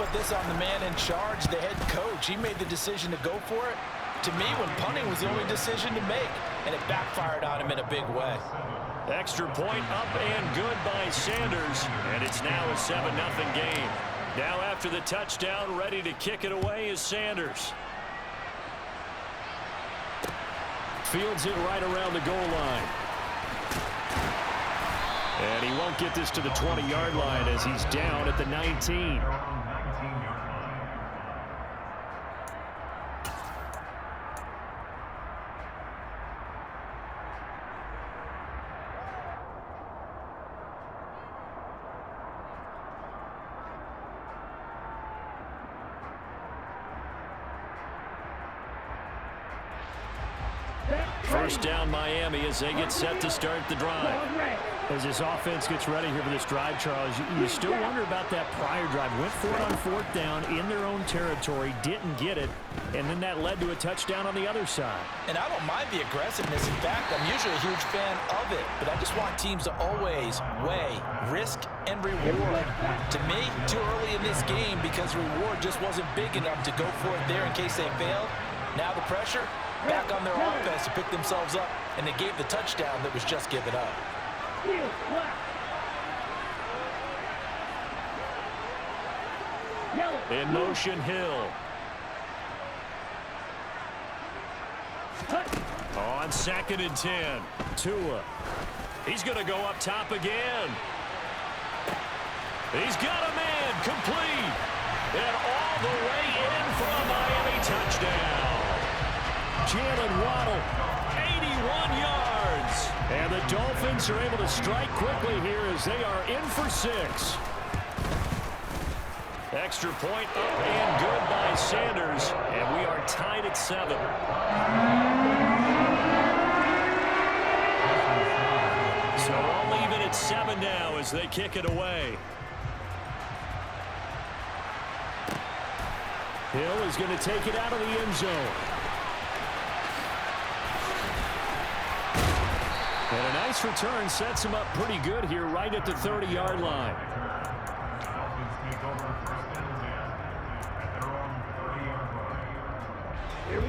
put this on the man in charge, the head coach. He made the decision to go for it. To me, when punting was the only decision to make, and it backfired on him in a big way. Extra point up and good by Sanders, and it's now a 7-0 game. Now after the touchdown, ready to kick it away is Sanders. Fields it right around the goal line. And he won't get this to the 20-yard line as he's down at the 19. First down Miami as they get set to start the drive. As this offense gets ready here for this drive, Charles, you still wonder about that prior drive. Went for it on 4th down in their own territory, didn't get it, and then that led to a touchdown on the other side. And I don't mind the aggressiveness. In fact, I'm usually a huge fan of it, but I just want teams to always weigh risk and reward. To me, too early in this game because reward just wasn't big enough to go for it there in case they failed. Now the pressure back on their offense to pick themselves up, and they gave the touchdown that was just given up. In motion, Hill. On 2nd and 10. Tua. He's going to go up top again. He's got a man complete. And all the way in for a Miami touchdown. Jalen Waddle, 81 yards. And the Dolphins are able to strike quickly here as they are in for 6. Extra point up and good by Sanders. And we are tied at 7. So all even at 7 now as they kick it away. Hill is going to take it out of the end zone. And a nice return sets him up pretty good here right at the 30-yard line.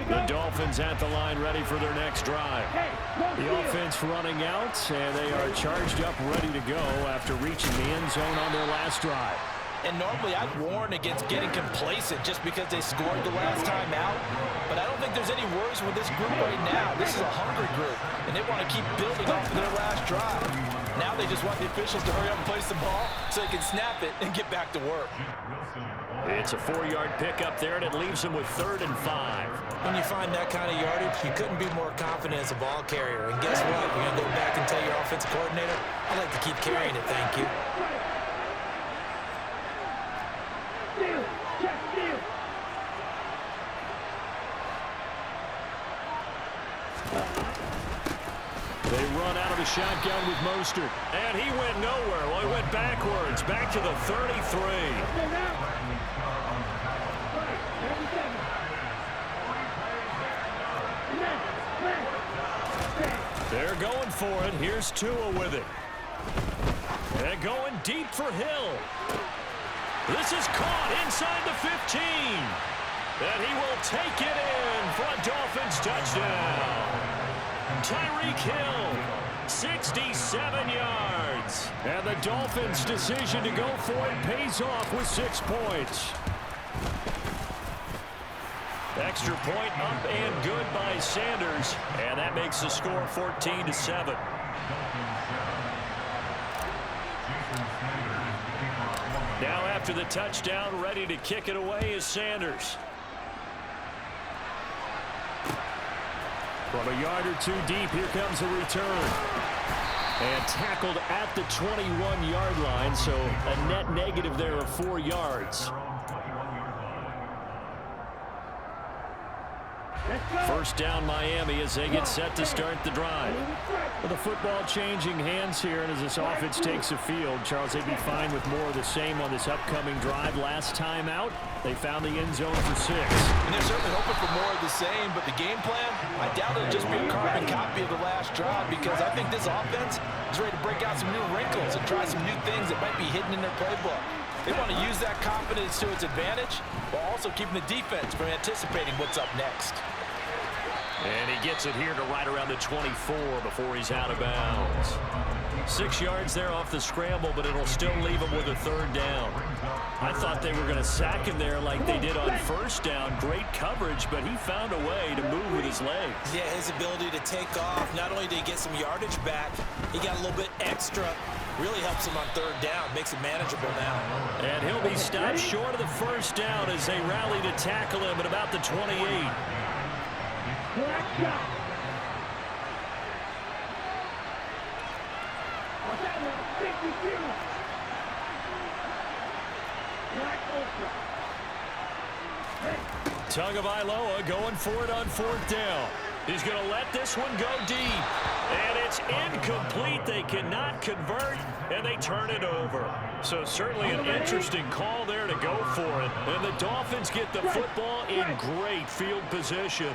The Dolphins at the line ready for their next drive. The offense running out, and they are charged up ready to go after reaching the end zone on their last drive. And normally I'd warn against getting complacent just because they scored the last time out. But I don't think there's any worries with this group right now. This is a hungry group, and they want to keep building off of their last drive. Now they just want the officials to hurry up and place the ball so they can snap it and get back to work. It's a 4-yard pickup there, and it leaves them with 3rd and 5. When you find that kind of yardage, you couldn't be more confident as a ball carrier. And guess what? You're going to go back and tell your offensive coordinator, I'd like to keep carrying it, thank you. They run out of the shotgun with Mostert. And he went nowhere. Well, he went backwards, back to the 33. They're going for it. Here's Tua with it. They're going deep for Hill. This is caught inside the 15. And he will take it in for a Dolphins touchdown. Tyreek Hill, 67 yards. And the Dolphins' decision to go for it pays off with 6 points. Extra point up and good by Sanders. And that makes the score 14-7. Now after the touchdown, ready to kick it away is Sanders. From a yard or two deep, here comes a return. And tackled at the 21-yard line, so a net negative there of 4 yards. First down Miami as they get set to start the drive. With the football changing hands here, and as this offense takes the field, Charles, they'd be fine with more of the same on this upcoming drive. Last time out, they found the end zone for 6. And they're certainly hoping for more of the same, but the game plan, I doubt it'll just be a carbon copy of the last drive, because I think this offense is ready to break out some new wrinkles and try some new things that might be hidden in their playbook. They want to use that confidence to its advantage while also keeping the defense from anticipating what's up next. And he gets it here to right around the 24 before he's out of bounds. 6 yards there off the scramble, but it'll still leave him with a third down. I thought they were going to sack him there like they did on first down. Great coverage, but he found a way to move with his legs. Yeah, his ability to take off. Not only did he get some yardage back, he got a little bit extra. Really helps him on third down. Makes it manageable now. And he'll be stopped short of the first down as they rally to tackle him at about the 28. Tagovailoa going for it on fourth down. He's going to let this one go deep. And it's incomplete. They cannot convert, and they turn it over. So certainly an interesting call there to go for it. And the Dolphins get the football in great field position.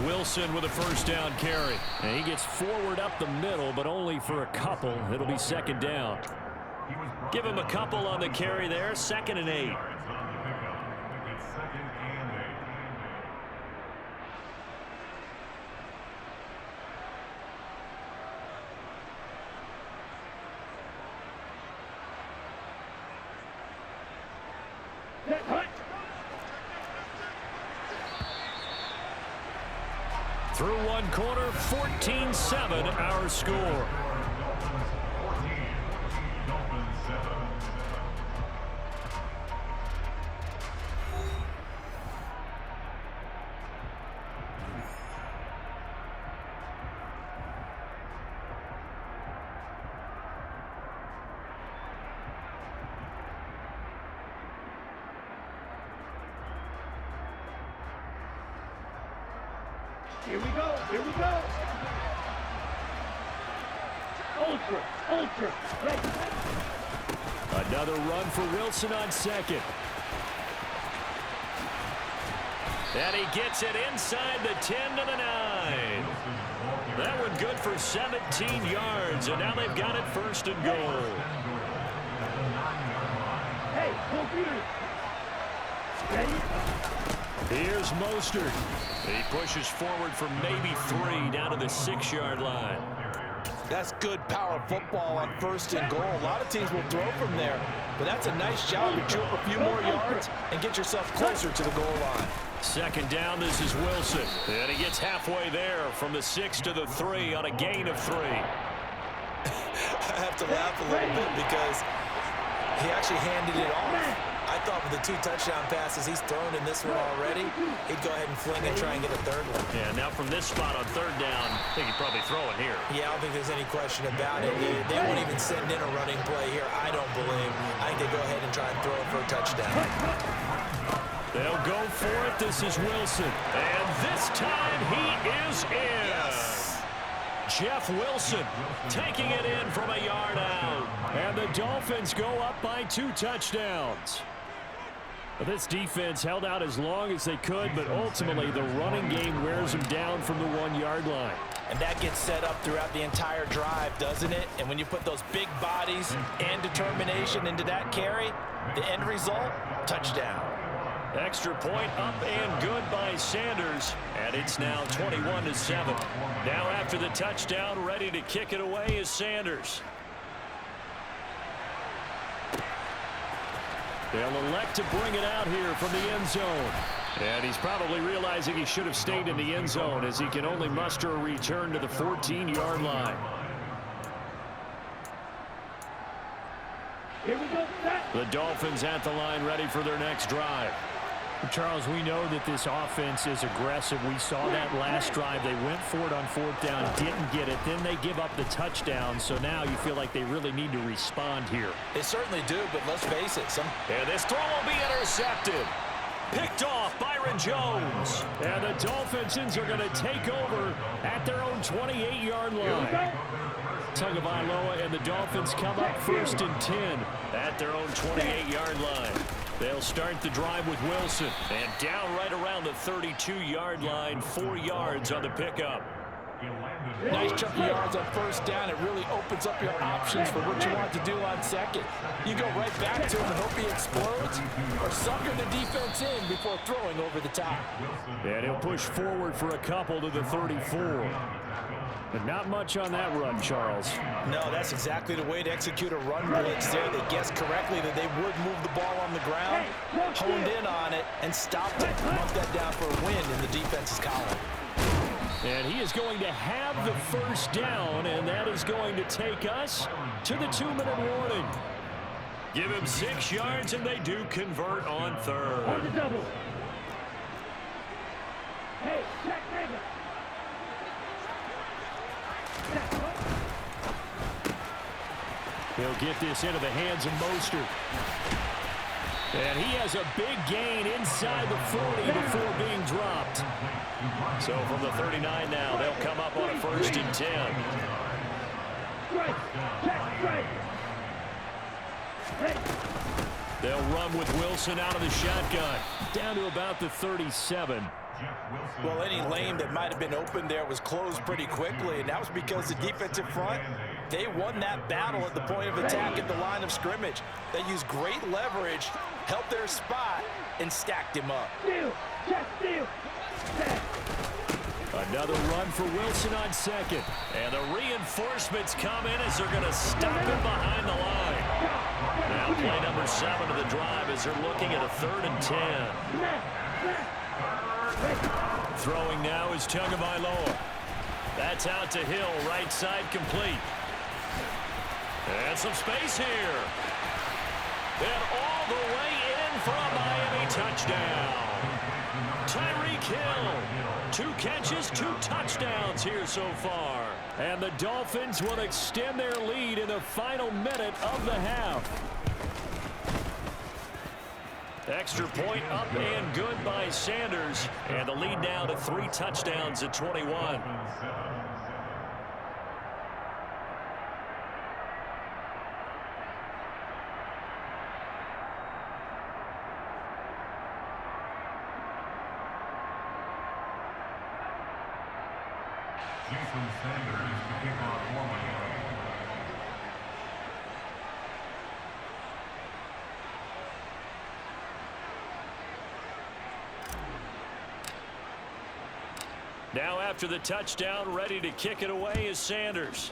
Wilson with a first down carry. And he gets forward up the middle, but only for a couple. It'll be second down. Give him a couple on the carry there. 2nd and 8. Through one quarter, 14-7 our score. Here we go. Here we go. Ultra. Another run for Wilson on second. And he gets it inside the 10 to the 9. That one good for 17 yards, and now they've got it first and goal. Hey, computer. Ready? Here's Mostert. He pushes forward for maybe 3 down to the 6-yard line. That's good power football on first and goal. A lot of teams will throw from there, but that's a nice job to chew up a few more yards and get yourself closer to the goal line. Second down, this is Wilson. And he gets halfway there from the 6 to the 3 on a gain of 3. I have to laugh a little bit because he actually handed it off. I thought with the 2 touchdown passes he's thrown in this one already, he'd go ahead and fling and try and get a third one. Yeah, now from this spot on third down, I think he'd probably throw it here. Yeah, I don't think there's any question about it. They won't even send in a running play here, I don't believe. I think they go ahead and try and throw it for a touchdown. They'll go for it. This is Wilson. And this time he is in. Yes. Jeff Wilson taking it in from a yard out. And the Dolphins go up by 2 touchdowns. This defense held out as long as they could, but ultimately the running game wears them down from the 1-yard line. And that gets set up throughout the entire drive, doesn't it? And when you put those big bodies and determination into that carry, the end result, touchdown. Extra point up and good by Sanders. And it's now 21-7. Now after the touchdown, ready to kick it away is Sanders. They'll elect to bring it out here from the end zone. And he's probably realizing he should have stayed in the end zone as he can only muster a return to the 14-yard line. Here we go. The Dolphins at the line ready for their next drive. Charles, we know that this offense is aggressive. We saw that last drive. They went for it on fourth down, didn't get it. Then they give up the touchdown. So now you feel like they really need to respond here. They certainly do, but let's face it. And this throw will be intercepted. Picked off Byron Jones. And the Dolphins are going to take over at their own 28-yard line. Tagovailoa and the Dolphins come up first and 10 at their own 28-yard line. They'll start the drive with Wilson. And down right around the 32-yard line, 4 yards on the pickup. Nice chunk of yards on first down. It really opens up your options for what you want to do on second. You go right back to him and hope he explodes, or sucker the defense in before throwing over the top. And he'll push forward for a couple to the 34. But not much on that run, Charles. No, that's exactly the way to execute a run blitz there. They guessed correctly that they would move the ball on the ground, honed in on it, and stopped it. Marked that down for a win in the defense's column. And he is going to have the first down, and that is going to take us to the 2-minute warning. Give him 6 yards, and they do convert on third. On the double. Hey, check nigga. He'll get this into the hands of Mostert. And he has a big gain inside the 40 before being dropped. So from the 39 now, they'll come up on a 1st and 10. Strike. Check strike. Hey. They'll run with Wilson out of the shotgun. Down to about the 37. Well, any lane that might have been open there was closed pretty quickly, and that was because the defensive front, they won that battle at the point of attack at the line of scrimmage. They used great leverage, held their spot, and stacked him up. Steal. Check steal. Check. Another run for Wilson on second. And the reinforcements come in as they're going to stop him behind the line. Now play number 7 of the drive as they're looking at a 3rd and 10. Throwing now is Tagovailoa. That's out to Hill, right side complete. And some space here. And all the way in for a Miami touchdown. Tyreek Hill. 2 catches, 2 touchdowns here so far. And the Dolphins will extend their lead in the final minute of the half. Extra point up and good by Sanders. And the lead now to 3 touchdowns at 21. Sanders to kick off for Miami. Now after the touchdown, ready to kick it away is Sanders.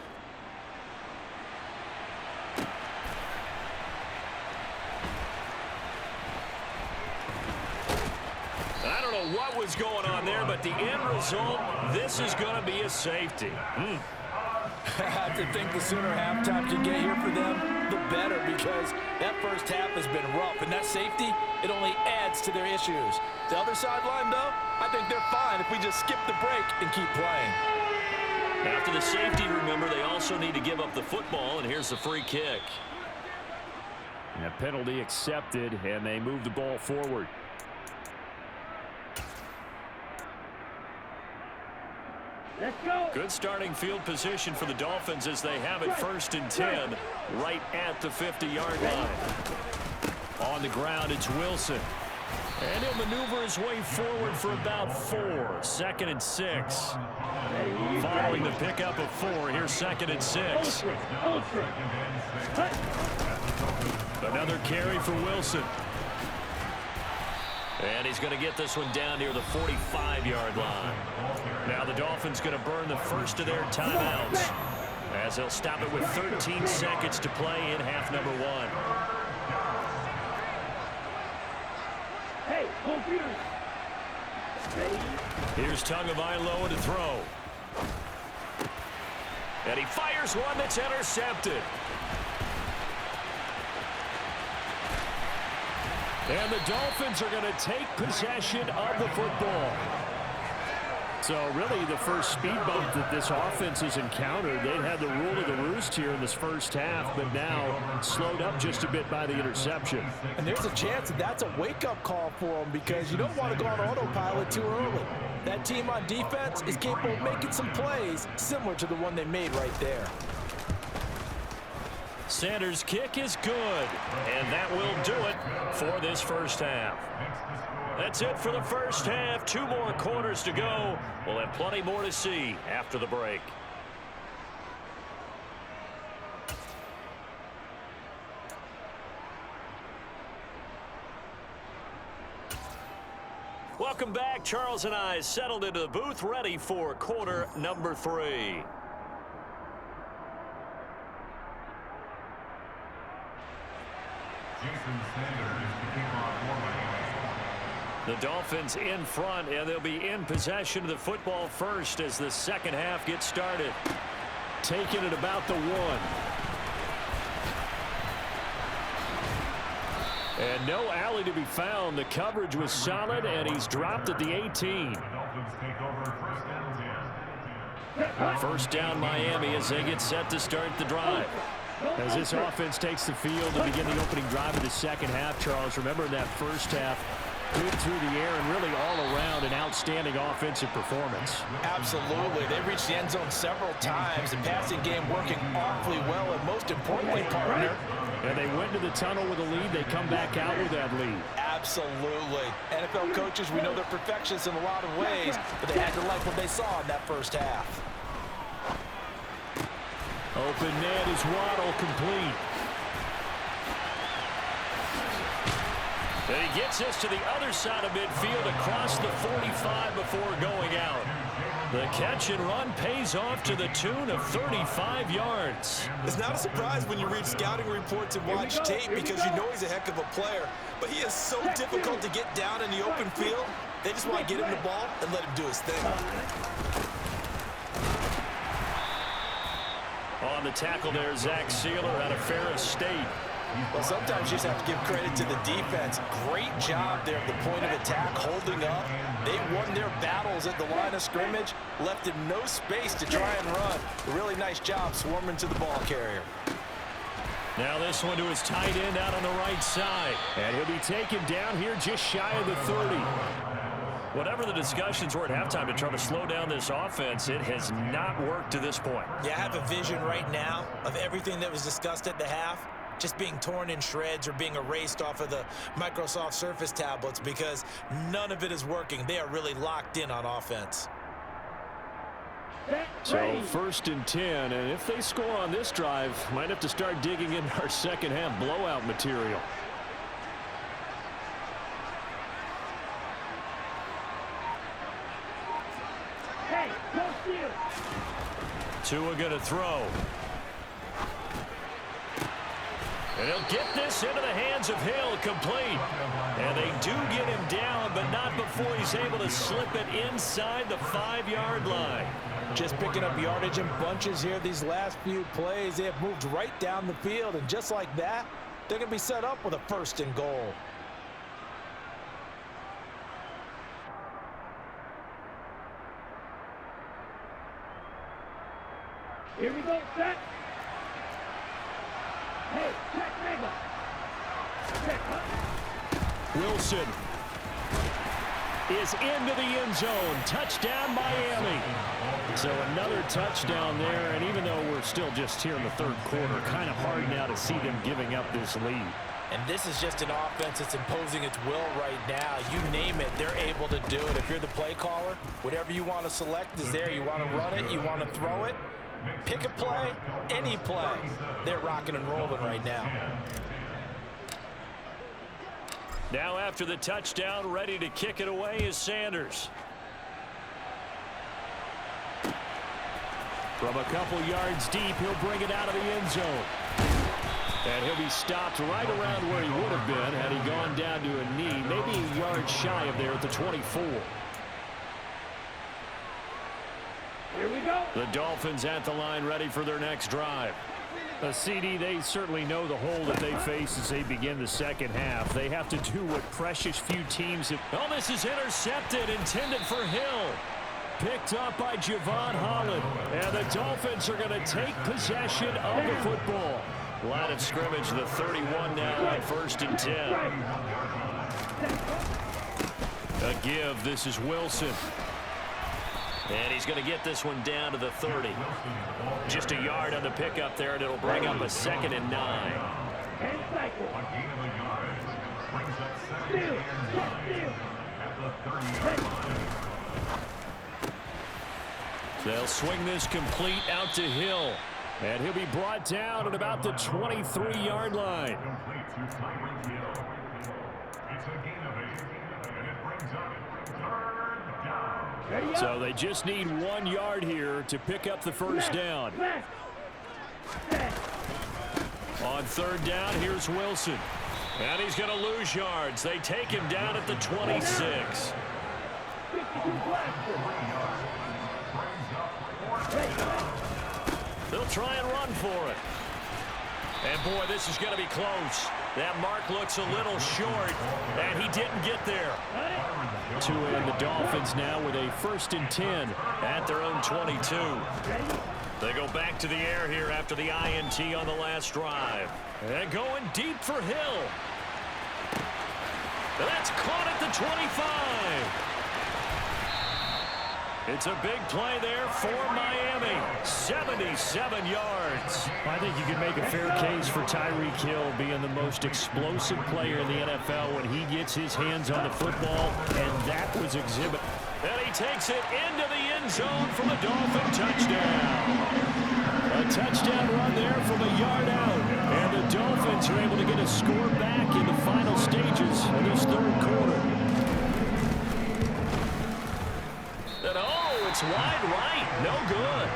I don't know what was going on there, but the end result, this is going to be a safety. I have to think the sooner halftime can get here for them, the better, because that first half has been rough, and that safety, it only adds to their issues. The other sideline, though, I think they're fine if we just skip the break and keep playing. After the safety, remember, they also need to give up the football, and here's the free kick. And a penalty accepted, and they move the ball forward. Let's go. Good starting field position for the Dolphins as they have it 1st and 10 right at the 50-yard line. On the ground, it's Wilson. And he'll maneuver his way forward for about 4. 2nd and 6. Following the pickup of 4, here's 2nd and 6. Another carry for Wilson. And he's going to get this one down near the 45-yard line. Now the Dolphins going to burn the first of their timeouts as they'll stop it with 13 seconds to play in half number 1. Hey, computer. Here's Tagovailoa to throw. And he fires one that's intercepted. And the Dolphins are going to take possession of the football. So really the first speed bump that this offense has encountered, they've had the rule of the roost here in this first half, but now slowed up just a bit by the interception. And there's a chance that that's a wake-up call for them, because you don't want to go on autopilot too early. That team on defense is capable of making some plays similar to the one they made right there. Sanders' kick is good, and that will do it for this first half. That's it for the first half. 2 more quarters to go. We'll have plenty more to see after the break. Welcome back. Charles and I settled into the booth, ready for quarter number 3. The Dolphins in front, and they'll be in possession of the football first as the second half gets started. Taking it about the 1. And no alley to be found. The coverage was solid, and he's dropped at the 18. First down Miami as they get set to start the drive. As this offense takes the field to begin the opening drive of the second half, Charles, remember in that first half, good through the air and really all around an outstanding offensive performance. Absolutely. They reached the end zone several times. The passing game working awfully well, and most importantly, partner. And they went to the tunnel with a lead. They come back out with that lead. Absolutely. NFL coaches, we know they're perfectionists in a lot of ways, but they had to like what they saw in that first half. Open net is Waddle, complete. And he gets us to the other side of midfield across the 45 before going out. The catch and run pays off to the tune of 35 yards. It's not a surprise when you read scouting reports and watch tape because you know he's a heck of a player. But he is so difficult to get down in the open field. They just want to get him the ball and let him do his thing. On the tackle there, Zach Sealer out of Ferris State. Well, sometimes you just have to give credit to the defense. Great job there at the point of attack, holding up. They won their battles at the line of scrimmage, left him no space to try and run. A really nice job swarming to the ball carrier. Now this one to his tight end out on the right side. And he'll be taken down here just shy of the 30. Whatever the discussions were at halftime to try to slow down this offense, it has not worked to this point. Yeah, I have a vision right now of everything that was discussed at the half just being torn in shreds or being erased off of the Microsoft Surface tablets because none of it is working. They are really locked in on offense. So 1st and 10, and if they score on this drive, might have to start digging in our second half blowout material. Hey, go steal. Tua going to throw. And he'll get this into the hands of Hill, complete. And they do get him down, but not before he's able to slip it inside the 5-yard line. Just picking up yardage in bunches here these last few plays. They have moved right down the field, and just like that, they're going to be set up with a 1st and goal. Here we go, set. Hey, check Mega. Check, huh? Wilson is into the end zone. Touchdown, Miami. So another touchdown there, and even though we're still just here in the 3rd quarter, kind of hard now to see them giving up this lead. And this is just an offense that's imposing its will right now. You name it, they're able to do it. If you're the play caller, whatever you want to select is there. You want to run it, you want to throw it. Pick a play, any play. They're rocking and rolling right now. Now after the touchdown, ready to kick it away is Sanders. From a couple yards deep, he'll bring it out of the end zone. And he'll be stopped right around where he would have been had he gone down to a knee, maybe a yard shy of there at the 24. Here we go. The Dolphins at the line, ready for their next drive. A CD, they certainly know the hole that they face as they begin the second half. They have to do what precious few teams have. Oh, this is intercepted, intended for Hill. Picked up by Javon Holland. And the Dolphins are going to take possession of the football. Line of scrimmage, the 31 now on 1st and 10. A give, this is Wilson. And he's going to get this one down to the 30. Just a yard on the pickup there, and it'll bring up a 2nd and 9. And cycle. Steal. Steal. the 30-yard line. They'll swing this complete out to Hill. And he'll be brought down at about the 23-yard line. Complete to Tyreek Hill. It's a gain of 8, and it brings up third down. So they just need 1 yard here to pick up the first down. On third down, here's Wilson. And he's going to lose yards. They take him down at the 26. They'll try and run for it. And, boy, this is going to be close. That mark looks a little short, and he didn't get there. And the Dolphins now with a 1st and 10 at their own 22. They go back to the air here after the INT on the last drive. And going deep for Hill. That's caught at the 25. It's a big play there for Miami. 77 yards. I think you can make a fair case for Tyreek Hill being the most explosive player in the NFL when he gets his hands on the football, and that was exhibit. And he takes it into the end zone for the Dolphin touchdown. A touchdown run there from a yard out. And the Dolphins are able to get a score back in the final stages of this third quarter. And oh, it's wide right. No good.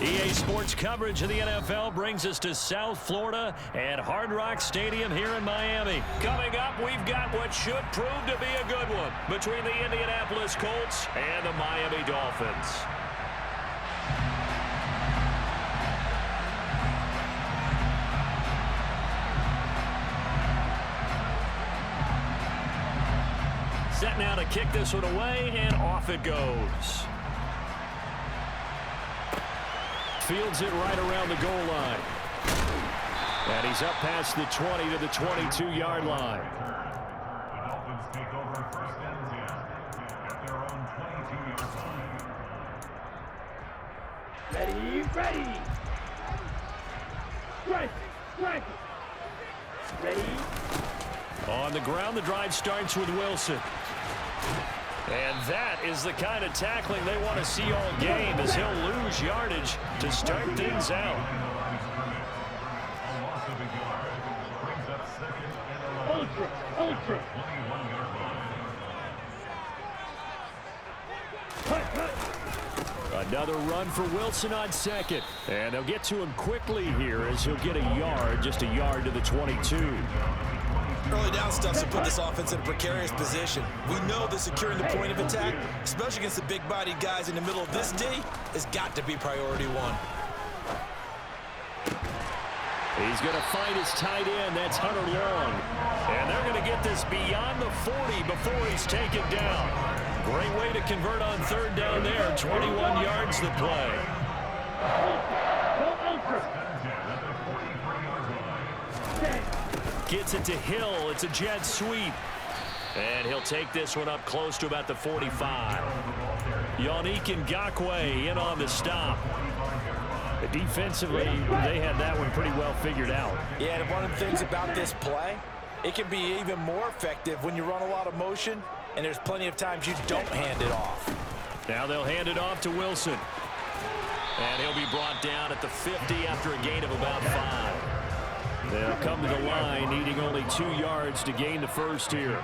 EA Sports coverage of the NFL brings us to South Florida at Hard Rock Stadium here in Miami. Coming up, we've got what should prove to be a good one between the Indianapolis Colts and the Miami Dolphins. Set now to kick this one away, and off it goes. Fields it right around the goal line. And he's up past the 20 to the 22-yard line. The Dolphins take over 1st and 10 at their own 22-yard line. Ready, ready. Strike, strike. Ready. On the ground, the drive starts with Wilson. And that is the kind of tackling they want to see all game, as he'll lose yardage to start things out. A loss of a yard brings up 2nd and 11. Ultra. 21-yard line. Cut. Another run for Wilson on 2nd. And they'll get to him quickly here as he'll get a yard, just a yard to the 22. Early down stuff to put this offense in a precarious position. We know that securing the point of attack, especially against the big-bodied guys in the middle of this D, has got to be priority one. He's going to find his tight end. That's Hunter Long. And they're going to get this beyond the 40 before he's taken down. Great way to convert on third down there. 21 yards the play. Gets it to Hill. It's a jet sweep. And he'll take this one up close to about the 45. Yannick Ngakoue in on the stop. Defensively, they had that one pretty well figured out. Yeah, and one of the things about this play, it can be even more effective when you run a lot of motion, and there's plenty of times you don't hand it off. Now they'll hand it off to Wilson. And he'll be brought down at the 50 after a gain of about 5. They'll come to the line, needing only 2 yards to gain the first here.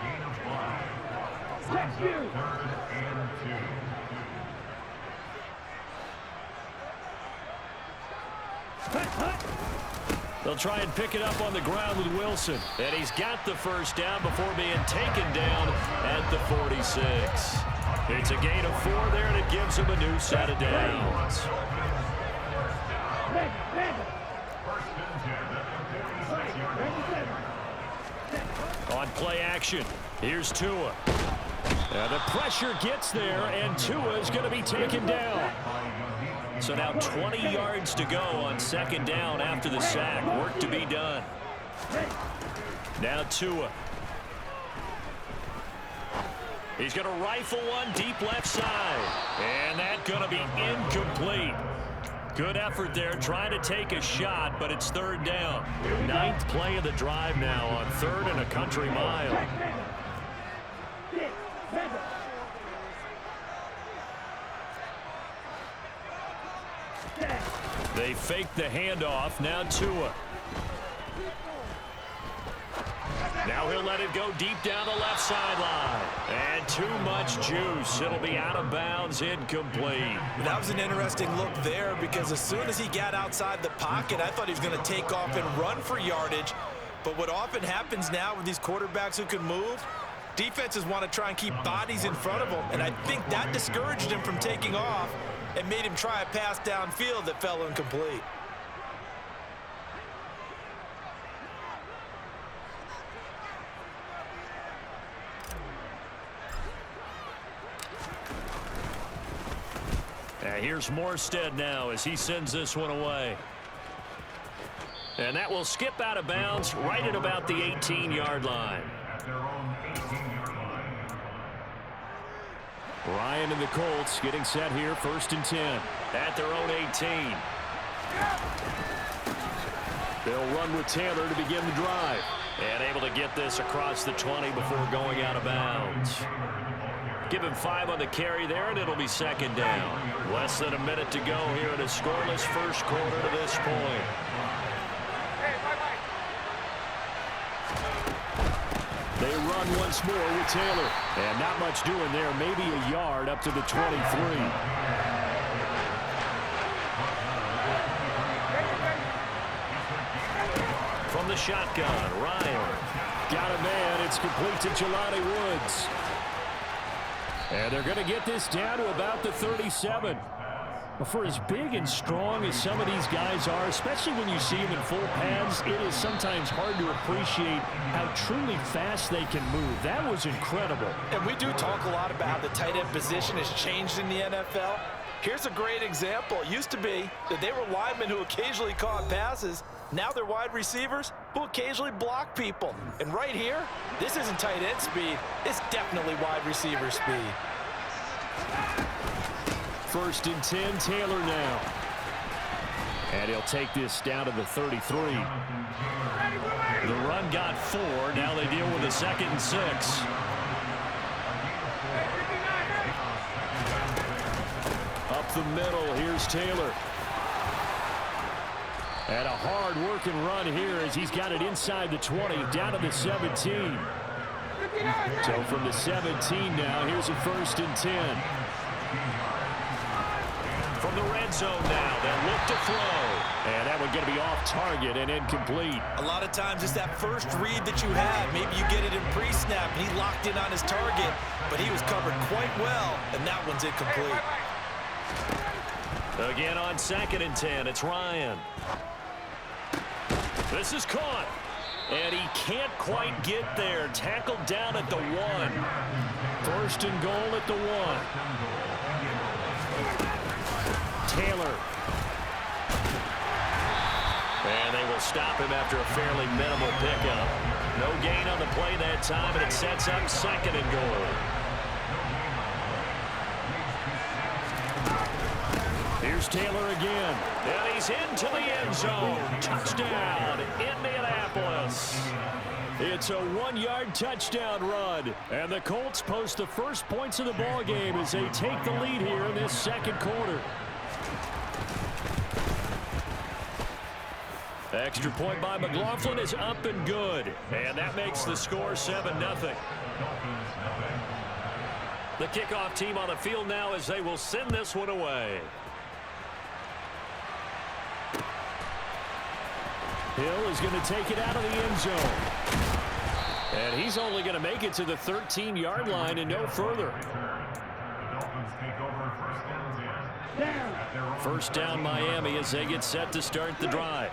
They'll try and pick it up on the ground with Wilson. And he's got the first down before being taken down at the 46. It's a gain of 4 there, and it gives him a new set of downs. On play action, here's Tua. Now the pressure gets there, and Tua is going to be taken down. So now 20 yards to go on second down after the sack. Work to be done. Now Tua. He's going to rifle one deep left side. And that's going to be incomplete. Good effort there trying to take a shot, but it's third down. 9th play of the drive now on 3rd and a country mile. They fake the handoff. Now Tua. Now he'll let it go deep down the left sideline. And too much juice. It'll be out of bounds, incomplete. That was an interesting look there because as soon as he got outside the pocket, I thought he was going to take off and run for yardage. But what often happens now with these quarterbacks who can move, defenses want to try and keep bodies in front of them. And I think that discouraged him from taking off and made him try a pass downfield that fell incomplete. Here's Morstead now as he sends this one away. And that will skip out of bounds right at about the 18-yard line. Ryan and the Colts getting set here, 1st and 10 at their own 18. They'll run with Taylor to begin the drive. And able to get this across the 20 before going out of bounds. Give him 5 on the carry there, and it'll be second down. Less than a minute to go here in a scoreless first quarter to this point. They run once more with Taylor. And not much doing there. Maybe a yard up to the 23. From the shotgun, Ryan. Got a man. It's complete to Jelani Woods. And they're going to get this down to about the 37. For as big and strong as some of these guys are, especially when you see them in full pads, it is sometimes hard to appreciate how truly fast they can move. That was incredible. And we do talk a lot about how the tight end position has changed in the NFL. Here's a great example. It used to be that they were linemen who occasionally caught passes. Now they're wide receivers who occasionally block people. And right here, this isn't tight end speed. It's definitely wide receiver speed. 1st and 10, Taylor now. And he'll take this down to the 33. The run got 4. Now they deal with a 2nd and 6. Up the middle, here's Taylor. And a hard-working run here as he's got it inside the 20, down to the 17. So from the 17 now, here's a 1st and 10. From the red zone now, they'll look to throw. And that one going to be off target and incomplete. A lot of times it's that first read that you have. Maybe you get it in pre-snap, and he locked in on his target, but he was covered quite well, and that one's incomplete. Again on 2nd and 10, it's Ryan. This is caught. And he can't quite get there. Tackled down at the 1. First and goal at the 1. Taylor. And they will stop him after a fairly minimal pickup. No gain on the play that time, and it sets up second and goal. Here's Taylor again. And he's into the end zone. Touchdown, Indianapolis. It's a 1-yard touchdown run. And the Colts post the first points of the ball game as they take the lead here in this second quarter. Extra point by McLaughlin is up and good. And that makes the score 7-0. The kickoff team on the field now as they will send this one away. Hill is going to take it out of the end zone. And he's only going to make it to the 13-yard line and no further. First down Miami as they get set to start the drive.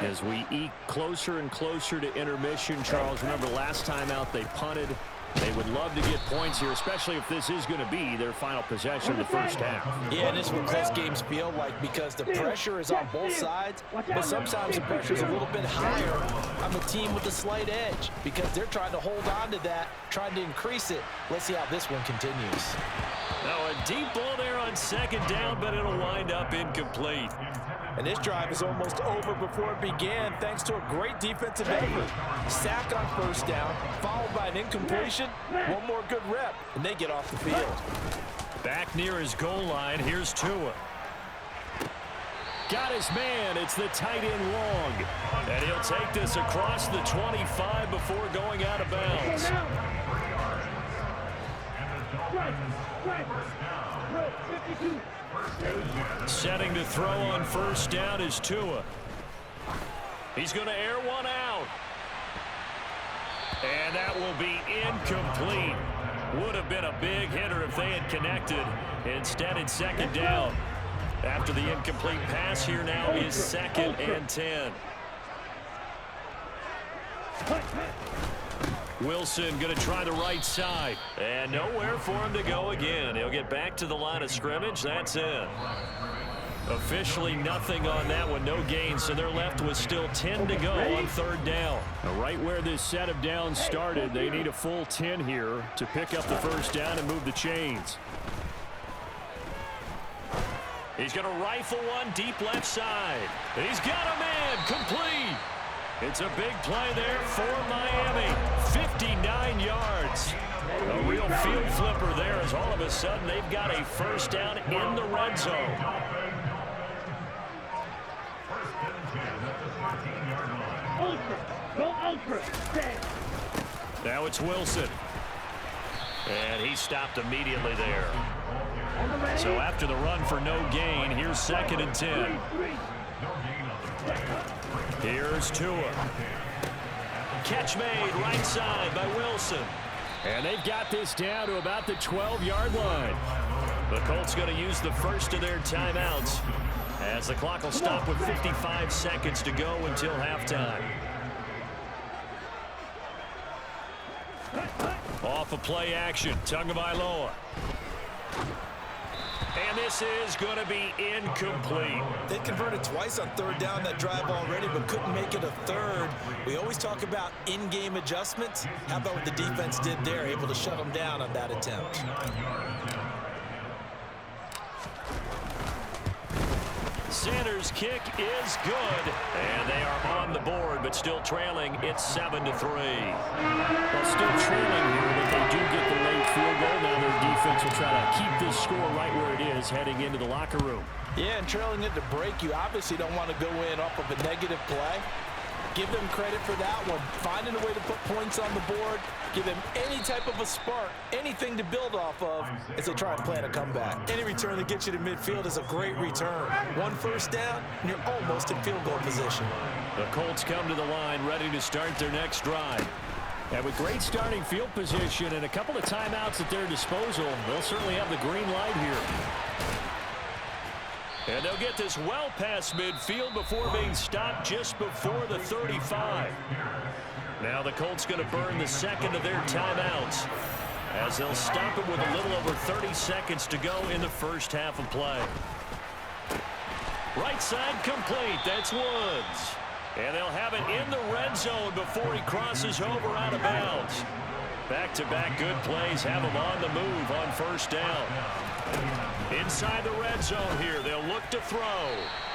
As we eke closer and closer to intermission, Charles, remember last time out they punted. They would love to get points here, especially if this is going to be their final possession of the first half. Yeah, and this is what close games feel like because the pressure is on both sides, but sometimes the pressure is a little bit higher on the team with the slight edge because they're trying to hold on to that, trying to increase it. Let's see how this one continues. Now a deep ball there on second down, but it'll wind up incomplete. And this drive is almost over before it began thanks to a great defensive effort. Sack on first down, followed by an incompletion. One more good rep, and they get off the field. Back near his goal line, here's Tua. Got his man, it's the tight end long. And he'll take this across the 25 before going out of bounds. Setting to throw on first down is Tua. He's going to air one out. And that will be incomplete. Would have been a big hitter if they had connected. Instead, it's second down. After the incomplete pass, here now is 2nd and 10. Wilson going to try the right side. And nowhere for him to go again. He'll get back to the line of scrimmage. That's it. Officially nothing on that one. No gain, so they're left with still 10 to go on third down. Now, right where this set of downs started, they need a full 10 here to pick up the first down and move the chains. He's going to rifle one deep left side. He's got a man complete. It's a big play there for Miami. 59 yards. A real field flipper there as all of a sudden they've got a first down in the red zone. Now it's Wilson. And he stopped immediately there. So after the run for no gain, here's 2nd and 10. Here's Tua. Catch made right side by Wilson. And they've got this down to about the 12-yard line. The Colts going to use the first of their timeouts as the clock will stop with 55 seconds to go until halftime. Off a play action, Tagovailoa. And this is going to be incomplete. They converted twice on third down that drive already, but couldn't make it a third. We always talk about in-game adjustments. How about what the defense did there, able to shut them down on that attempt? Sanders' kick is good. And they are on the board, but still trailing. It's 7-3. Well, still trailing here, but they do get the late field goal. Now their defense will try to keep this score right where it is heading into the locker room. Yeah, and trailing it to break, you obviously don't want to go in off of a negative play. Give them credit for that one. Finding a way to put points on the board, give them any type of a spark, anything to build off of as they try and plan a comeback. Any return that gets you to midfield is a great return. One first down, and you're almost in field goal position. The Colts come to the line ready to start their next drive. And with great starting field position and a couple of timeouts at their disposal, they'll certainly have the green light here. And they'll get this well past midfield before being stopped just before the 35. Now the Colts going to burn the second of their timeouts as they'll stop it with a little over 30 seconds to go in the first half of play. Right side complete. That's Woods. And they'll have it in the red zone before he crosses over out of bounds. Back-to-back good plays have him on the move on first down. Inside the red zone here, they'll look to throw.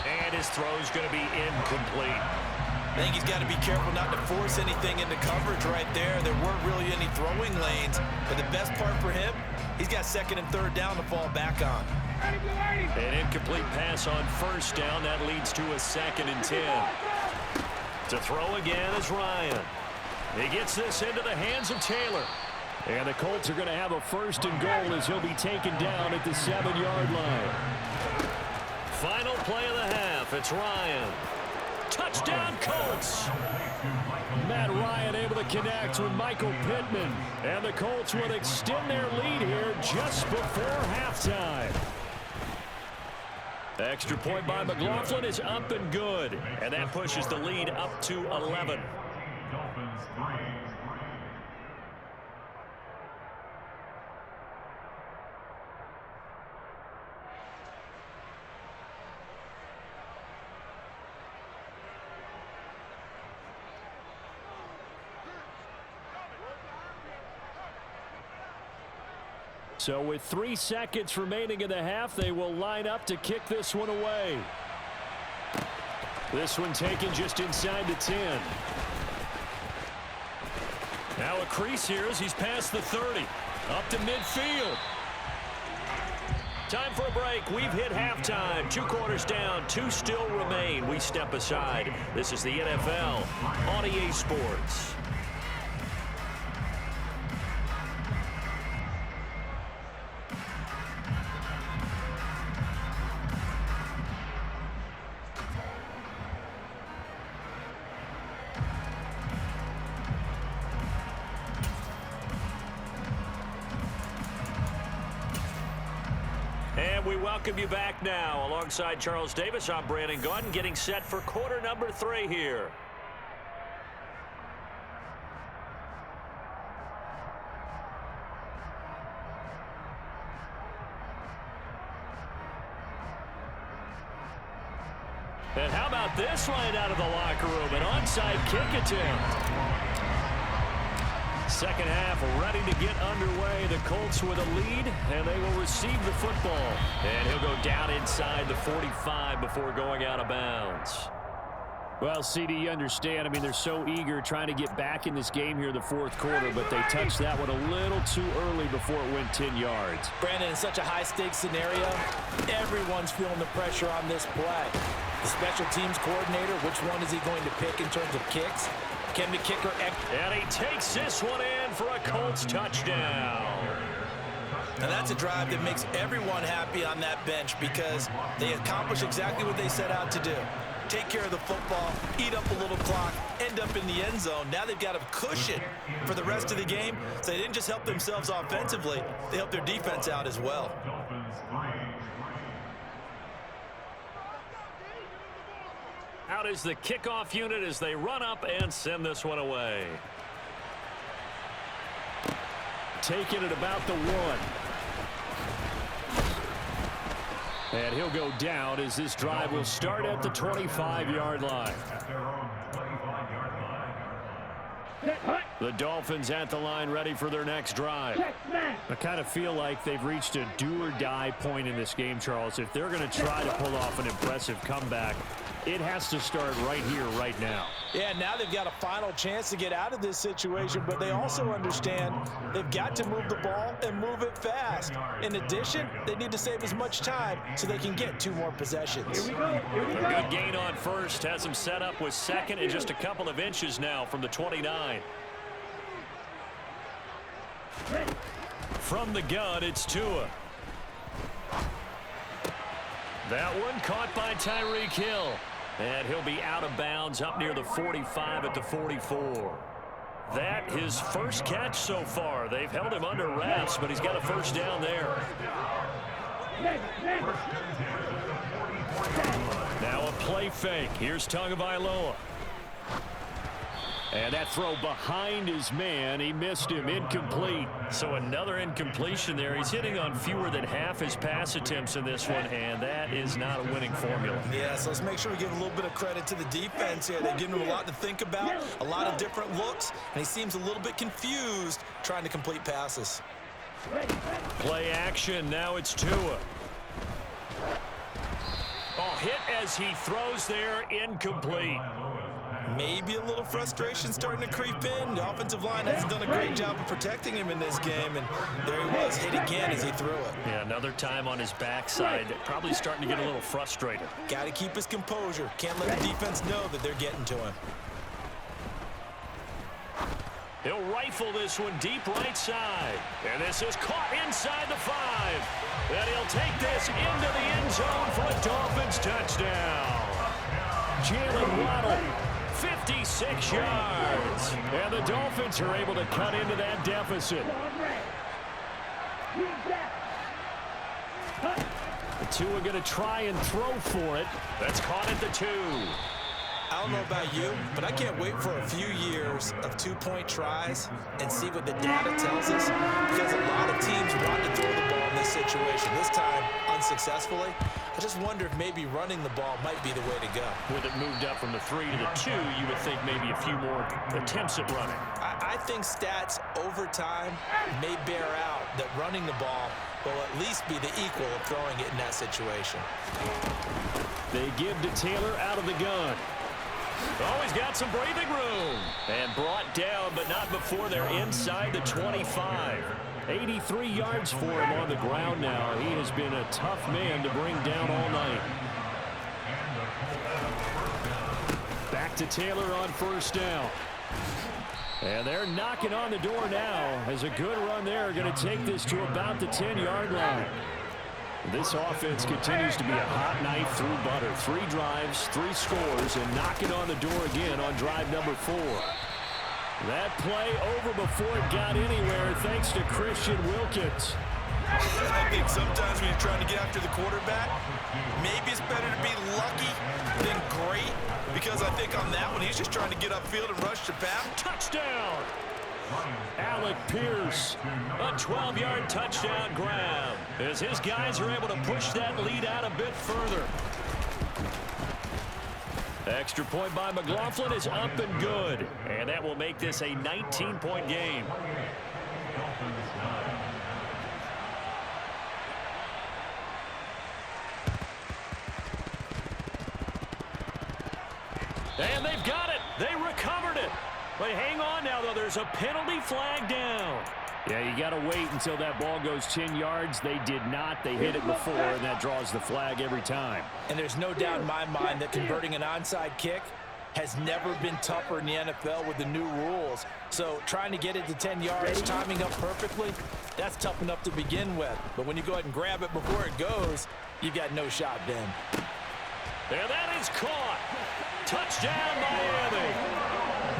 And his throw's going to be incomplete. I think he's got to be careful not to force anything into coverage right there. There weren't really any throwing lanes. But the best part for him, he's got second and third down to fall back on. An incomplete pass on first down. That leads to a 2nd and 10. To throw again is Ryan. He gets this into the hands of Taylor. And the Colts are going to have a 1st and goal as he'll be taken down at the 7-yard line. Final play of the half. It's Ryan. Touchdown, Colts. Matt Ryan able to connect with Michael Pittman. And the Colts will extend their lead here just before halftime. The extra point by McLaughlin is up and good. And that pushes the lead up to 11. Dolphins 3. So with 3 seconds remaining in the half, they will line up to kick this one away. This one taken just inside the 10. Now a crease here as he's past the 30. Up to midfield. Time for a break. We've hit halftime. 2 quarters down. 2 still remain. We step aside. This is the NFL on EA Sports. And we welcome you back now. Alongside Charles Davis, I'm Brandon Gaudin, getting set for quarter number 3 here. And how about this line out of the locker room? An onside kick attempt. Second half ready to get underway. The Colts with a lead, and they will receive the football. And he'll go down inside the 45 before going out of bounds. Well, CD, you understand. I mean, they're so eager trying to get back in this game here in the 4th quarter, but they touched that one a little too early before it went 10 yards. Brandon, in such a high-stakes scenario, everyone's feeling the pressure on this play. The special teams coordinator, which one is he going to pick in terms of kicks? Can the kicker... And he takes this one in for a Colts touchdown. And that's a drive that makes everyone happy on that bench because they accomplish exactly what they set out to do. Take care of the football, eat up a little clock, end up in the end zone. Now they've got a cushion for the rest of the game. So they didn't just help themselves offensively, they helped their defense out as well. Out is the kickoff unit as they run up and send this one away. Taking it about the 1. And he'll go down as this drive will start at the 25-yard line. The Dolphins at the line ready for their next drive. I kind of feel like they've reached a do-or-die point in this game, Charles. If they're going to try to pull off an impressive comeback, it has to start right here, right now. Yeah, now they've got a final chance to get out of this situation, but they also understand they've got to move the ball and move it fast. In addition, they need to save as much time so they can get 2 more possessions. A good gain on first has them set up with second and just a couple of inches now from the 29. From the gun, it's Tua. That one caught by Tyreek Hill. And he'll be out of bounds up near the 45 at the 44. That his first catch so far. They've held him under wraps, but he's got a first down there. Now a play fake. Here's Tagovailoa. And that throw behind his man. He missed him. Incomplete. So another incompletion there. He's hitting on fewer than half his pass attempts in this one, and that is not a winning formula. Yeah, so let's make sure we give a little bit of credit to the defense here. They've given him a lot to think about, a lot of different looks, and he seems a little bit confused trying to complete passes. Play action. Now it's Tua. Oh, hit as he throws there. Incomplete. Maybe a little frustration starting to creep in. The offensive line hasn't done a great job of protecting him in this game, and there he was, hit again as he threw it. Yeah, another time on his backside. Probably starting to get a little frustrated. Got to keep his composure. Can't let the defense know that they're getting to him. He'll rifle this one deep right side. And this is caught inside the 5. And he'll take this into the end zone for a Dolphins touchdown. Jalen Waddle, 56 yards. And the Dolphins are able to cut into that deficit. The two are going to try and throw for it. That's caught at the 2. I don't know about you, but I can't wait for a few years of two-point tries and see what the data tells us, because a lot of teams want to throw the ball in this situation. This time, unsuccessfully. I just wonder if maybe running the ball might be the way to go. With it moved up from the 3 to the 2, you would think maybe a few more attempts at running. I think stats over time may bear out that running the ball will at least be the equal of throwing it in that situation. They give to Taylor out of the gun. Oh, he's got some breathing room. And brought down, but not before they're inside the 25. 83 yards for him on the ground now. He has been a tough man to bring down all night. Back to Taylor on first down. And they're knocking on the door now as a good run there. Going to take this to about the 10-yard line. This offense continues to be a hot knife through butter. 3 drives, 3 scores, and knocking on the door again on drive number 4. That play over before it got anywhere thanks to Christian Wilkins. I think sometimes when you're trying to get after the quarterback, maybe it's better to be lucky than great, because I think on that one, he's just trying to get upfield and rush the pass. Touchdown! Alec Pierce, a 12-yard touchdown grab as his guys are able to push that lead out a bit further. Extra point by McLaughlin is up and good, and that will make this a 19-point game. And they've got it. They recovered it. But hang on now, though. There's a penalty flag down. Yeah, you got to wait until that ball goes 10 yards. They did not. They hit it before, and that draws the flag every time. And there's no doubt in my mind that converting an onside kick has never been tougher in the NFL with the new rules. So trying to get it to 10 yards, timing up perfectly, that's tough enough to begin with. But when you go ahead and grab it before it goes, you've got no shot then. And that is caught. Touchdown, Miami.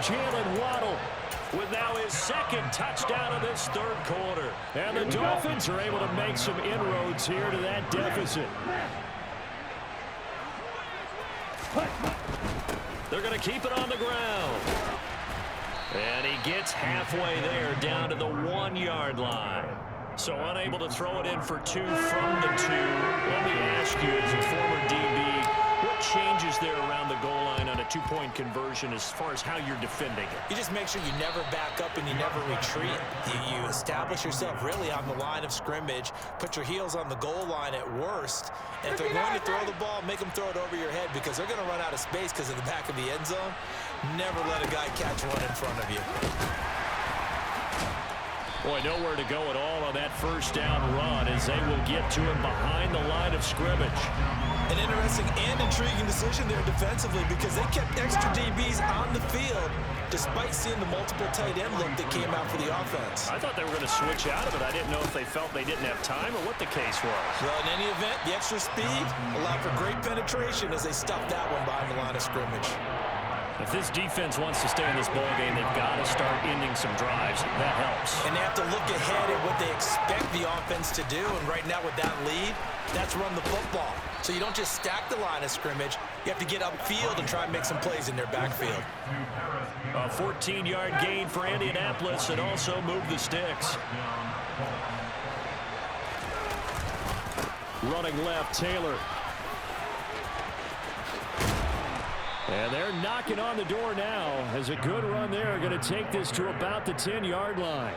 Jalen Waddle with now his 2nd touchdown of this 3rd quarter. And the Dolphins are able to make some inroads here to that deficit. They're going to keep it on the ground. And he gets halfway there down to the 1-yard line. So unable to throw it in for 2 from the 2. Let me ask you, as a former DB, what changes there around the goal line on a 2-point conversion as far as how you're defending it? You just make sure you never back up and you never retreat. You establish yourself really on the line of scrimmage, put your heels on the goal line at worst, and if they're going to throw the ball, make them throw it over your head, because they're going to run out of space because of the back of the end zone. Never let a guy catch one in front of you. Boy, nowhere to go at all on that first down run as they will get to him behind the line of scrimmage. An interesting and intriguing decision there defensively, because they kept extra DBs on the field despite seeing the multiple tight end look that came out for the offense. I thought they were going to switch out of it. I didn't know if they felt they didn't have time or what the case was. Well, in any event, the extra speed allowed for great penetration as they stuffed that one behind the line of scrimmage. If this defense wants to stay in this ballgame, they've got to start ending some drives. That helps. And they have to look ahead at what they expect the offense to do. And right now with that lead, that's run the football. So you don't just stack the line of scrimmage. You have to get upfield and try and make some plays in their backfield. A 14-yard gain for Indianapolis and also move the sticks. Running left, Taylor. And they're knocking on the door now as a good run there. Going to take this to about the 10-yard line.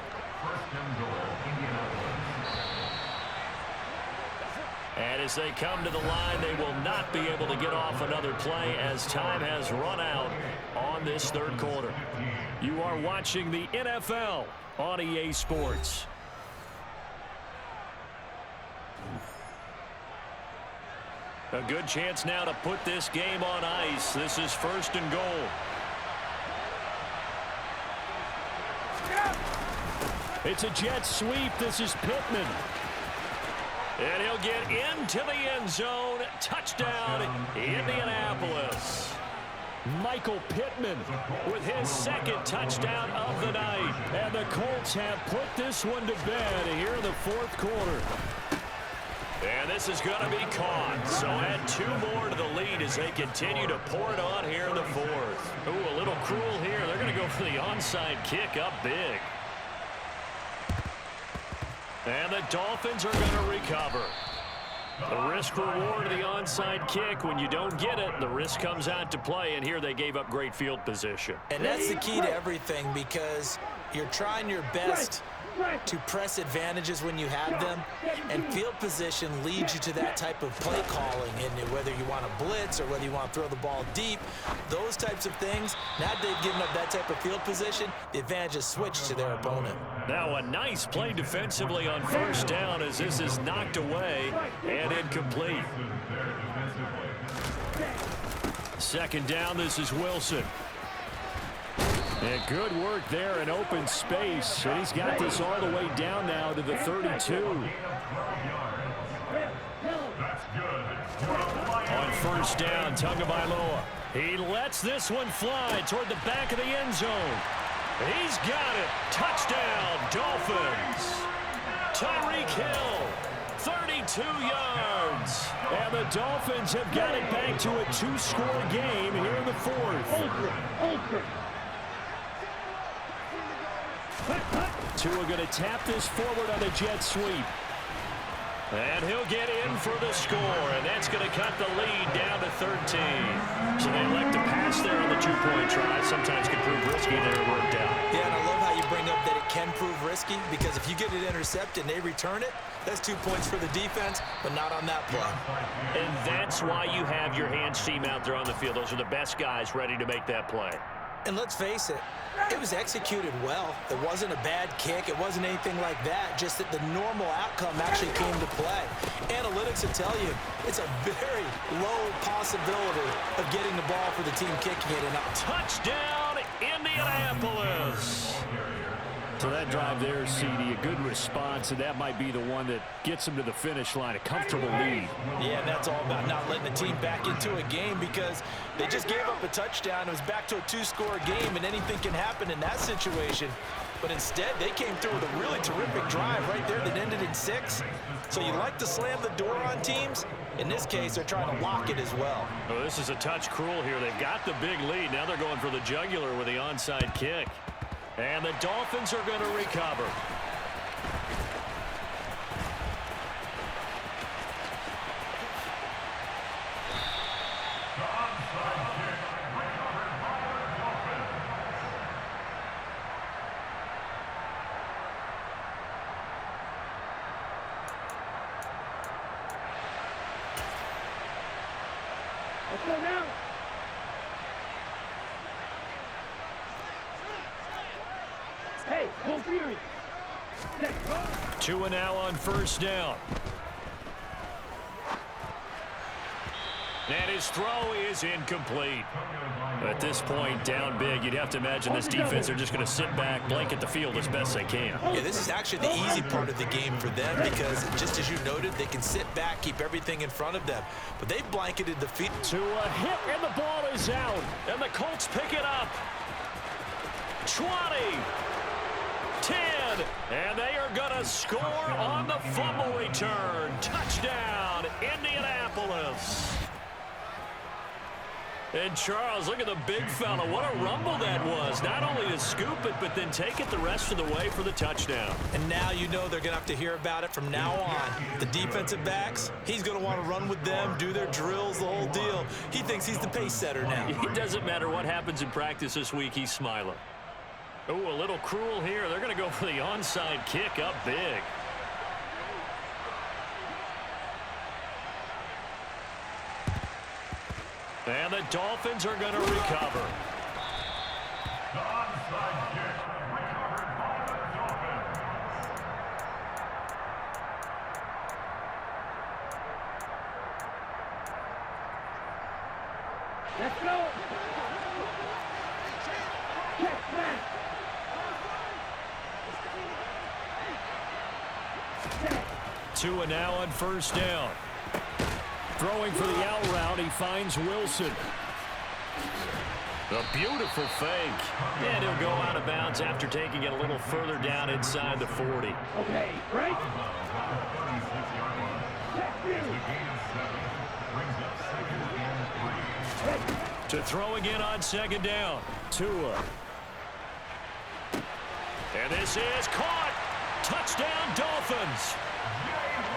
And as they come to the line, they will not be able to get off another play as time has run out on this third quarter. You are watching the NFL on EA Sports. A good chance now to put this game on ice. This is 1st and goal. It's a jet sweep. This is Pittman. And he'll get into the end zone. Touchdown, Indianapolis. Michael Pittman with his 2nd touchdown of the night. And the Colts have put this one to bed here in the 4th quarter. And this is going to be caught. So add 2 more to the lead as they continue to pour it on here in the 4th. Ooh, a little cruel here. They're going to go for the onside kick up big. And the Dolphins are going to recover. The risk reward of the onside kick. When you don't get it, the risk comes out to play. And here they gave up great field position. And that's the key to everything, because you're trying your best to press advantages when you have them, and field position leads you to that type of play calling. And whether you want to blitz or whether you want to throw the ball deep, those types of things, now that they've given up that type of field position, the advantage is switched to their opponent. Now a nice play defensively on 1st down as this is knocked away and incomplete. 2nd down, this is Wilson. And good work there in open space. And he's got this all the way down now to the 32. On 1st down, Tagovailoa. He lets this one fly toward the back of the end zone. He's got it. Touchdown, Dolphins. Tyreek Hill, 32 yards. And the Dolphins have got it back to a 2-score game here in the 4th. Tua going to tap this forward on the jet sweep. And he'll get in for the score, and that's going to cut the lead down to 13. So they elect to pass there on the 2-point try. Sometimes can prove risky, there it worked out. Yeah, and I love how you bring up that it can prove risky, because if you get it intercepted and they return it, that's 2 points for the defense, but not on that play. And that's why you have your hands team out there on the field. Those are the best guys ready to make that play. And let's face it, it was executed well. It wasn't a bad kick. It wasn't anything like that. Just that the normal outcome actually came to play. Analytics will tell you it's a very low possibility of getting the ball for the team kicking it. And touchdown, Indianapolis. So that drive there, CD, a good response, and that might be the one that gets them to the finish line, a comfortable lead. Yeah, and that's all about not letting the team back into a game, because they just gave up a touchdown. It was back to a 2-score game, and anything can happen in that situation. But instead, they came through with a really terrific drive right there that ended in 6. So you like to slam the door on teams. In this case, they're trying to lock it as well. Oh, this is a touch cruel here. They've got the big lead. Now they're going for the jugular with the onside kick. And the Dolphins are going to recover. Let's go now. 2 now on 1st down. And his throw is incomplete. At this point, down big, you'd have to imagine this defense are just going to sit back, blanket the field as best they can. Yeah, this is actually the easy part of the game for them because, just as you noted, they can sit back, keep everything in front of them. But they've blanketed the field. To a hit, and the ball is out. And the Colts pick it up. 20. 10. And they are going to score on the fumble return. Touchdown, Indianapolis. And Charles, look at the big fella. What a rumble that was. Not only to scoop it, but then take it the rest of the way for the touchdown. And now you know they're going to have to hear about it from now on. The defensive backs, he's going to want to run with them, do their drills, the whole deal. He thinks he's the pace setter now. It doesn't matter what happens in practice this week, he's smiling. Oh, a little cruel here. They're going to go for the onside kick up big. And the Dolphins are going to recover. The onside kick recovered by the Dolphins. Let's go. Check back. Tua now on first down. Throwing for the out route, he finds Wilson. A beautiful fake. And he'll go out of bounds after taking it a little further down inside the 40. Okay, right? To throw again on second down. Tua. And this is caught. Touchdown, Dolphins.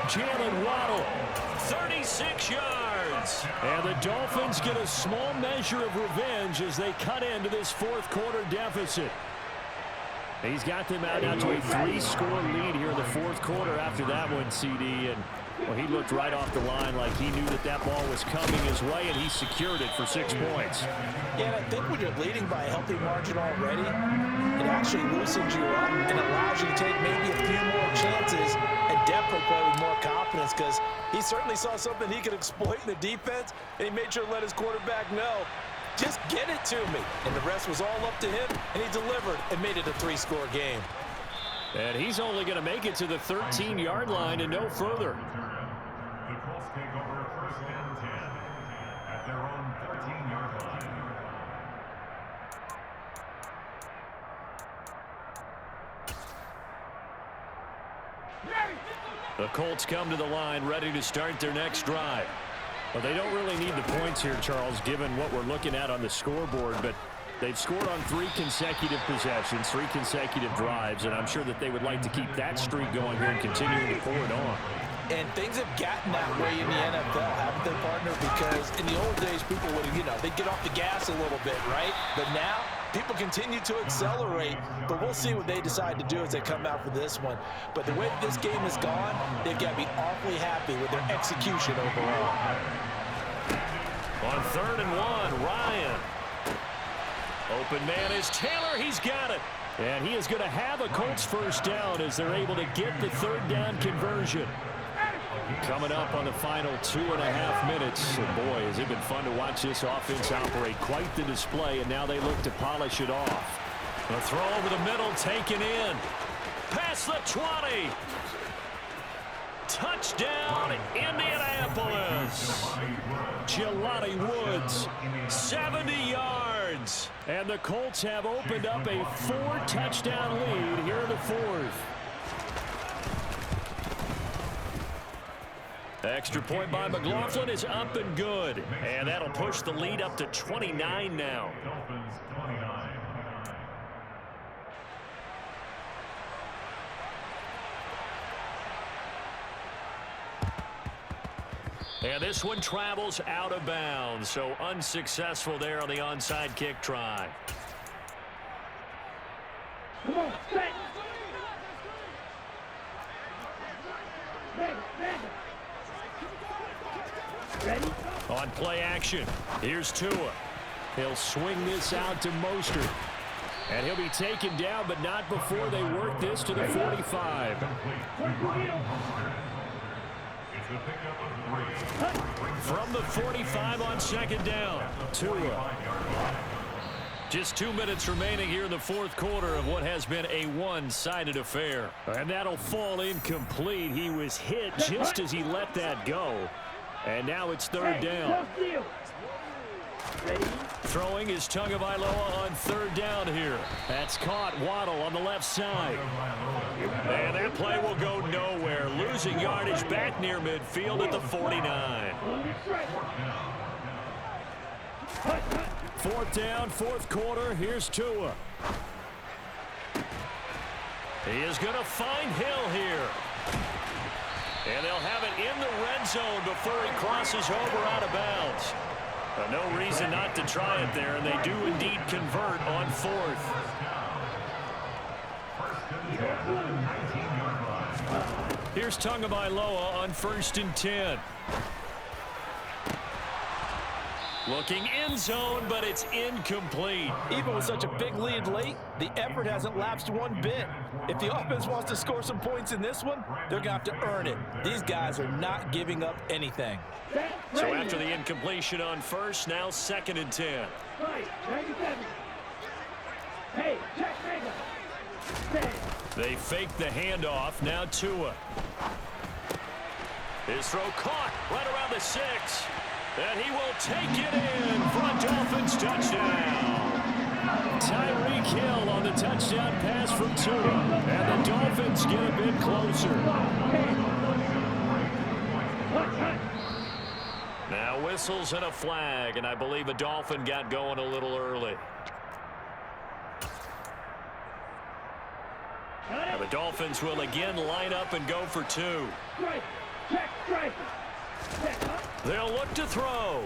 Jalen Waddle. 36 yards. And the Dolphins get a small measure of revenge as they cut into this fourth quarter deficit. He's got them out now to a 3-score lead here in the fourth quarter after that one, CD. And well, he looked right off the line like he knew that that ball was coming his way, and he secured it for 6 points. Yeah, and I think when you're leading by a healthy margin already, it actually loosens you up and allows you to take maybe a few more chances and definitely play with more confidence because he certainly saw something he could exploit in the defense, and he made sure to let his quarterback know, just get it to me. And the rest was all up to him, and he delivered and made it a 3-score game. And he's only going to make it to the 13-yard line and no further. The Colts take over first and 10 at their own 13-yard line. The Colts come to the line ready to start their next drive. Well, they don't really need the points here, Charles, given what we're looking at on the scoreboard, but they've scored on 3 consecutive possessions, 3 consecutive drives, and I'm sure that they would like to keep that streak going here and continuing to pour it on. And things have gotten that way in the NFL, haven't they, partner? Because in the old days, people would, they'd get off the gas a little bit, right? But now, people continue to accelerate, but we'll see what they decide to do as they come out for this one. But the way that this game has gone, they've got to be awfully happy with their execution overall. On 3rd and 1, Ryan. Open man is Taylor. He's got it. And he is going to have a Colts first down as they're able to get the 3rd down conversion. Coming up on the final 2.5 minutes. And boy, has it been fun to watch this offense operate. Quite the display, and now they look to polish it off. The throw over the middle taken in. Past the 20. Touchdown, Indianapolis. Jelani Woods. 70 yards. And the Colts have opened up a 4-touchdown lead here in the 4th. Extra point by McLaughlin is up and good. And that'll push the lead up to 29 now. Dolphins 29. And this one travels out of bounds, so unsuccessful there on the onside kick try. Come on, set. Ready? On play action, here's Tua. He'll swing this out to Mostert. And he'll be taken down, but not before they work this to the 45. It's The pickup of 3. From the 45 on second down, Tua. Just 2 minutes remaining here in the fourth quarter of what has been a one-sided affair. And that'll fall incomplete. He was hit just as he let that go. And now it's third down. Throwing is Tagovailoa on third down here. That's caught. Waddle on the left side. And that play will go nowhere. Losing yardage back near midfield at the 49. Fourth down, fourth quarter. Here's Tua. He is going to find Hill here. And they'll have it in the red zone before he crosses over out of bounds. No reason not to try it there, and they do indeed convert on fourth. Here's Tagovailoa on 1st and 10. Looking end zone, but it's incomplete. Even with such a big lead late, the effort hasn't lapsed one bit. If the offense wants to score some points in this one, they're going to have to earn it. These guys are not giving up anything. So after the incompletion on first, now 2nd and 10. Hey, check. They fake the handoff. Now Tua. His throw caught right around the 6. And he will take it in for a Dolphins touchdown. Tyreek Hill on the touchdown pass from Tua. And the Dolphins get a bit closer. Now whistles and a flag, and I believe a Dolphin got going a little early. Now the Dolphins will again line up and go for 2. They'll look to throw.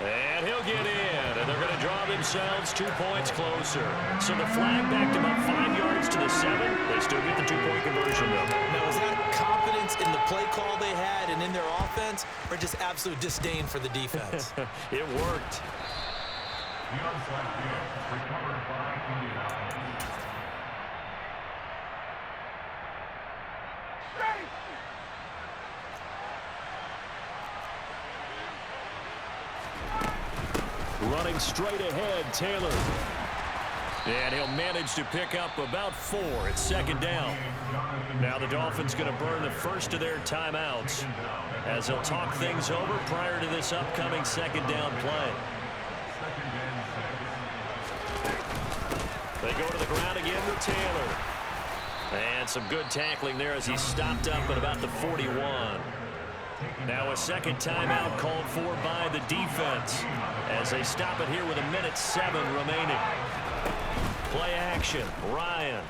And he'll get in, and they're going to draw themselves 2 points closer. So the flag backed them up 5 yards to the 7. They still get the 2-point conversion, though. Now, is that confidence in the play call they had and in their offense, or just absolute disdain for the defense? It worked. The onside kick recovered by Indianapolis. Running straight ahead, Taylor. And he'll manage to pick up about 4 at 2nd down. Now the Dolphins going to burn the first of their timeouts as they'll talk things over prior to this upcoming 2nd down play. They go to the ground again with Taylor. And some good tackling there as he stopped up at about the 41. Now a 2nd timeout called for by the defense as they stop it here with 1:07 remaining. Play action, Ryan.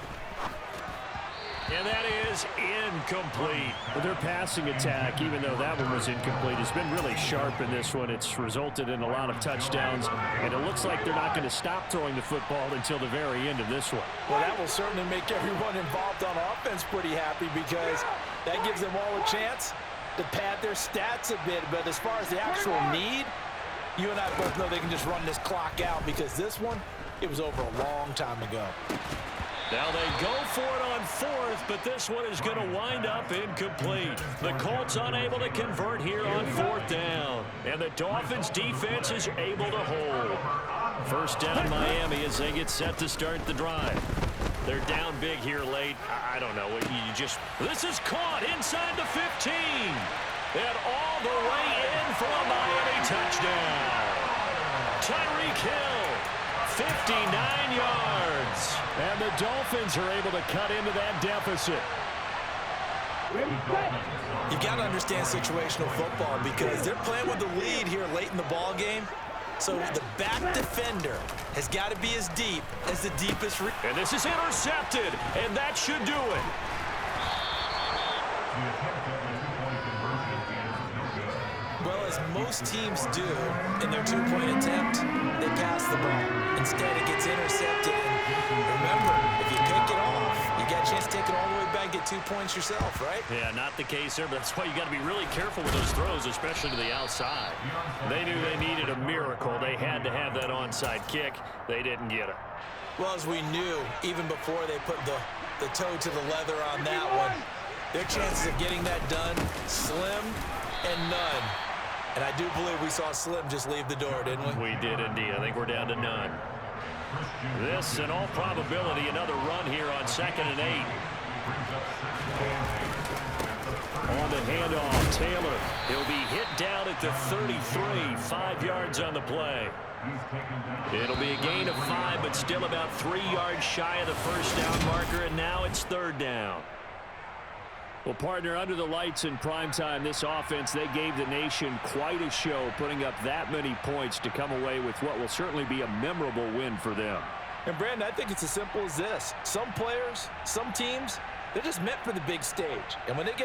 And that is incomplete. Well, their passing attack, even though that one was incomplete, has been really sharp in this one. It's resulted in a lot of touchdowns, and it looks like they're not going to stop throwing the football until the very end of this one. Well, that will certainly make everyone involved on offense pretty happy because that gives them all a chance to pad their stats a bit. But as far as the actual need, you and I both know they can just run this clock out because this one, it was over a long time ago. Now they go for it on 4th, but this one is going to wind up incomplete. The Colts unable to convert here on 4th down. And the Dolphins defense is able to hold. First down Miami as they get set to start the drive. They're down big here late. I don't know. This is caught inside the 15. And all the way in for a Miami touchdown. Tyreek Hill, 59 yards. And the Dolphins are able to cut into that deficit. You got to understand situational football because they're playing with the lead here late in the ball game. So the back defender has got to be as deep as the deepest. And this is intercepted, and that should do it. Well, as most teams do in their 2-point attempt, they pass the ball. Instead, it gets intercepted. And remember, if you pick it off, you got a chance to take it all the way back, get 2 points yourself, right? Yeah, not the case there, but that's why you got to be really careful with those throws, especially to the outside. They knew they needed a miracle. They had to have that onside kick. They didn't get it. Well, as we knew, even before they put the toe to the leather on that one, Their chances of getting that done, slim and none. And I do believe we saw Slim just leave the door, didn't we? We did indeed. I think we're down to none. This, in all probability, another run here on 2nd and 8. On the handoff, Taylor. He'll be hit down at the 33, 5 yards on the play. It'll be a gain of 5, but still about 3 yards shy of the first down marker, and now it's 3rd down. Well, partner, under the lights in primetime, this offense, they gave the nation quite a show, putting up that many points to come away with what will certainly be a memorable win for them. And, Brandon, I think it's as simple as this. Some players, some teams, they're just meant for the big stage. And when they get